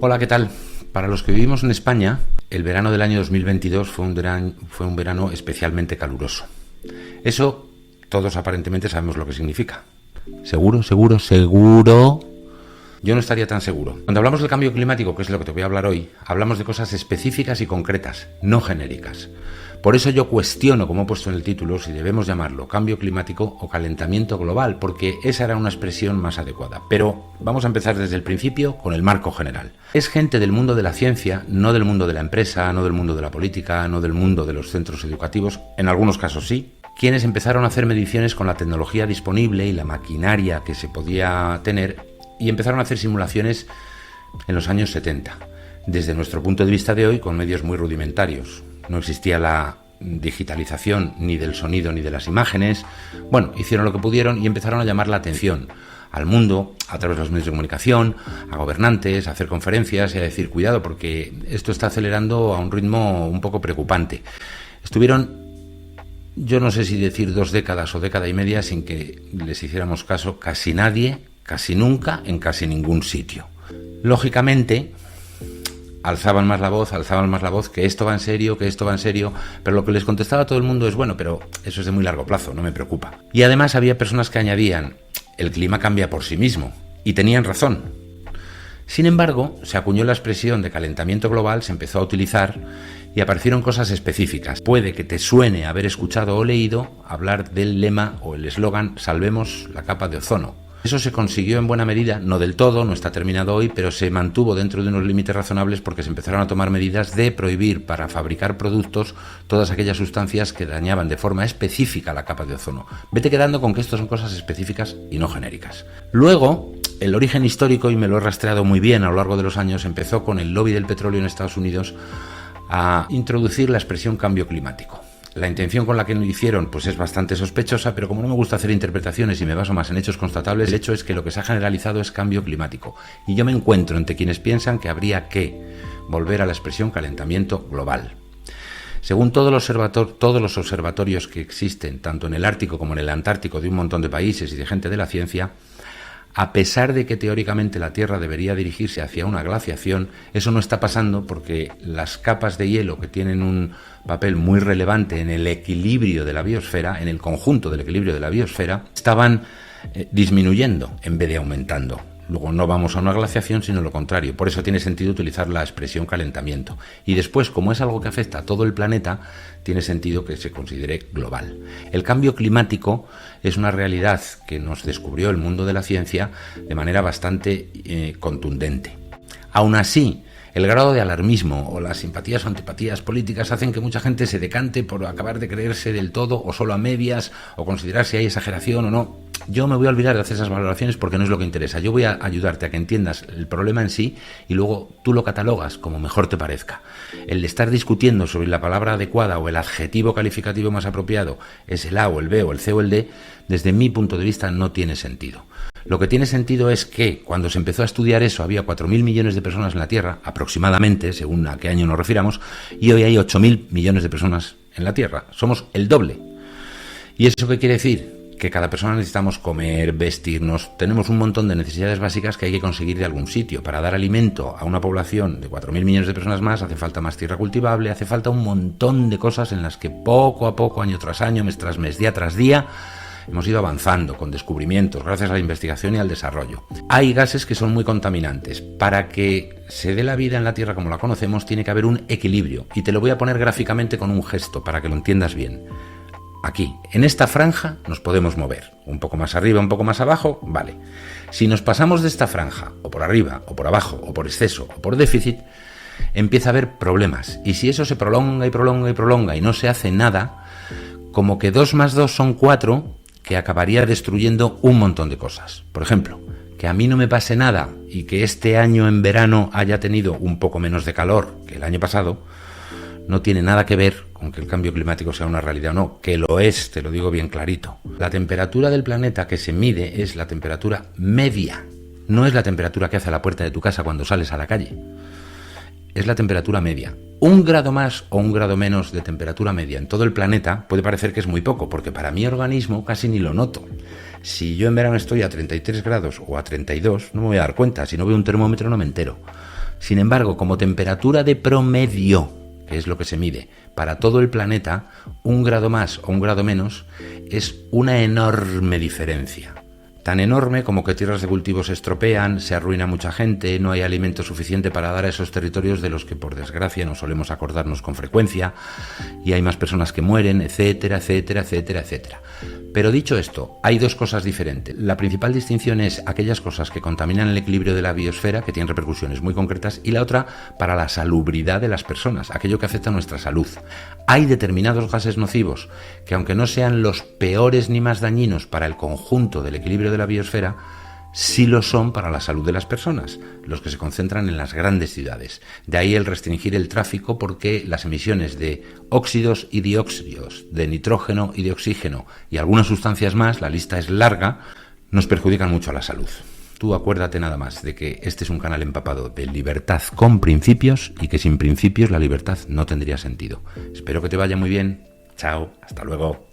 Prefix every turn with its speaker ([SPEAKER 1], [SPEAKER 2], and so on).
[SPEAKER 1] Hola, ¿qué tal? Para los que vivimos en España, el verano del año 2022 fue un verano especialmente caluroso. Eso todos aparentemente sabemos lo que significa. ¿Seguro? Yo no estaría tan seguro. Cuando hablamos del cambio climático, que es lo que te voy a hablar hoy, hablamos de cosas específicas y concretas, no genéricas. Por eso yo cuestiono, como he puesto en el título, si debemos llamarlo cambio climático o calentamiento global, porque esa era una expresión más adecuada. Pero vamos a empezar desde el principio con el marco general. Es gente del mundo de la ciencia, no del mundo de la empresa, no del mundo de la política, no del mundo de los centros educativos, en algunos casos sí, quienes empezaron a hacer mediciones con la tecnología disponible y la maquinaria que se podía tener y empezaron a hacer simulaciones en los años 70. Desde nuestro punto de vista de hoy, con medios muy rudimentarios. No existía la digitalización ni del sonido ni de las imágenes. Bueno, hicieron lo que pudieron y empezaron a llamar la atención al mundo a través de los medios de comunicación, a gobernantes, a hacer conferencias y a decir, cuidado, porque esto está acelerando a un ritmo un poco preocupante. Estuvieron, yo no sé si decir 2 décadas o década y media, sin que les hiciéramos caso casi nadie, casi nunca, en casi ningún sitio. Lógicamente, alzaban más la voz, que esto va en serio, pero lo que les contestaba a todo el mundo es, bueno, pero eso es de muy largo plazo, no me preocupa. Y además había personas que añadían, el clima cambia por sí mismo, y tenían razón. Sin embargo, se acuñó la expresión de calentamiento global, se empezó a utilizar y aparecieron cosas específicas. Puede que te suene haber escuchado o leído hablar del lema o el eslogan «Salvemos la capa de ozono». Eso se consiguió en buena medida, no del todo, no está terminado hoy, pero se mantuvo dentro de unos límites razonables porque se empezaron a tomar medidas de prohibir para fabricar productos todas aquellas sustancias que dañaban de forma específica la capa de ozono. Vete quedando con que esto son cosas específicas y no genéricas. Luego, el origen histórico, y me lo he rastreado muy bien a lo largo de los años, empezó con el lobby del petróleo en Estados Unidos a introducir la expresión cambio climático. La intención con la que lo hicieron pues es bastante sospechosa, pero como no me gusta hacer interpretaciones y me baso más en hechos constatables, el hecho es que lo que se ha generalizado es cambio climático. Y yo me encuentro entre quienes piensan que habría que volver a la expresión calentamiento global. Según todos los observatorios que existen, tanto en el Ártico como en el Antártico, de un montón de países y de gente de la ciencia, a pesar de que teóricamente la Tierra debería dirigirse hacia una glaciación, eso no está pasando porque las capas de hielo, que tienen un papel muy relevante en el equilibrio de la biosfera, en el conjunto del equilibrio de la biosfera, estaban disminuyendo en vez de aumentando. Luego no vamos a una glaciación, sino lo contrario. Por eso tiene sentido utilizar la expresión calentamiento. Y después, como es algo que afecta a todo el planeta, tiene sentido que se considere global. El cambio climático es una realidad que nos descubrió el mundo de la ciencia de manera bastante contundente. Aún así, el grado de alarmismo o las simpatías o antipatías políticas hacen que mucha gente se decante por acabar de creerse del todo o solo a medias o considerar si hay exageración o no. Yo me voy a olvidar de hacer esas valoraciones porque no es lo que interesa. Yo voy a ayudarte a que entiendas el problema en sí y luego tú lo catalogas como mejor te parezca. El de estar discutiendo sobre la palabra adecuada o el adjetivo calificativo más apropiado es el A o el B o el C o el D, desde mi punto de vista no tiene sentido. Lo que tiene sentido es que cuando se empezó a estudiar eso había 4.000 millones de personas en la Tierra, aproximadamente, según a qué año nos refiramos, y hoy hay 8.000 millones de personas en la Tierra. Somos el doble. ¿Y eso qué quiere decir? Que cada persona necesitamos comer, vestirnos, tenemos un montón de necesidades básicas que hay que conseguir de algún sitio. Para dar alimento a una población de 4.000 millones de personas más hace falta más tierra cultivable, hace falta un montón de cosas en las que poco a poco, año tras año, mes tras mes, día tras día, hemos ido avanzando con descubrimientos gracias a la investigación y al desarrollo. Hay gases que son muy contaminantes. Para que se dé la vida en la Tierra como la conocemos tiene que haber un equilibrio. Y te lo voy a poner gráficamente con un gesto para que lo entiendas bien. Aquí, en esta franja, nos podemos mover. Un poco más arriba, un poco más abajo, vale. Si nos pasamos de esta franja, o por arriba, o por abajo, o por exceso, o por déficit, empieza a haber problemas. Y si eso se prolonga y prolonga y prolonga y no se hace nada, como que 2 más 2 son 4, que acabaría destruyendo un montón de cosas. Por ejemplo, que a mí no me pase nada y que este año en verano haya tenido un poco menos de calor que el año pasado, no tiene nada que ver con que el cambio climático sea una realidad o no, que lo es, te lo digo bien clarito. La temperatura del planeta que se mide es la temperatura media, no es la temperatura que hace a la puerta de tu casa cuando sales a la calle. Es la temperatura media. 1 grado más o 1 grado menos de temperatura media en todo el planeta puede parecer que es muy poco, porque para mi organismo casi ni lo noto. Si yo en verano estoy a 33 grados o a 32, no me voy a dar cuenta. Si no veo un termómetro no me entero. Sin embargo, como temperatura de promedio, que es lo que se mide, para todo el planeta, 1 grado más o 1 grado menos es una enorme diferencia. Tan enorme como que tierras de cultivo se estropean, se arruina mucha gente, no hay alimento suficiente para dar a esos territorios de los que por desgracia no solemos acordarnos con frecuencia, y hay más personas que mueren, etcétera, etcétera, etcétera, etcétera. Pero dicho esto, hay 2 cosas diferentes. La principal distinción es aquellas cosas que contaminan el equilibrio de la biosfera, que tienen repercusiones muy concretas, y la otra para la salubridad de las personas, aquello que afecta a nuestra salud. Hay determinados gases nocivos que, aunque no sean los peores ni más dañinos para el conjunto del equilibrio de la biosfera, sí lo son para la salud de las personas, los que se concentran en las grandes ciudades. De ahí el restringir el tráfico, porque las emisiones de óxidos y dióxidos, de nitrógeno y de oxígeno y algunas sustancias más, la lista es larga, nos perjudican mucho a la salud. Tú acuérdate nada más de que este es un canal empapado de libertad con principios, y que sin principios la libertad no tendría sentido. Espero que te vaya muy bien. Chao, hasta luego.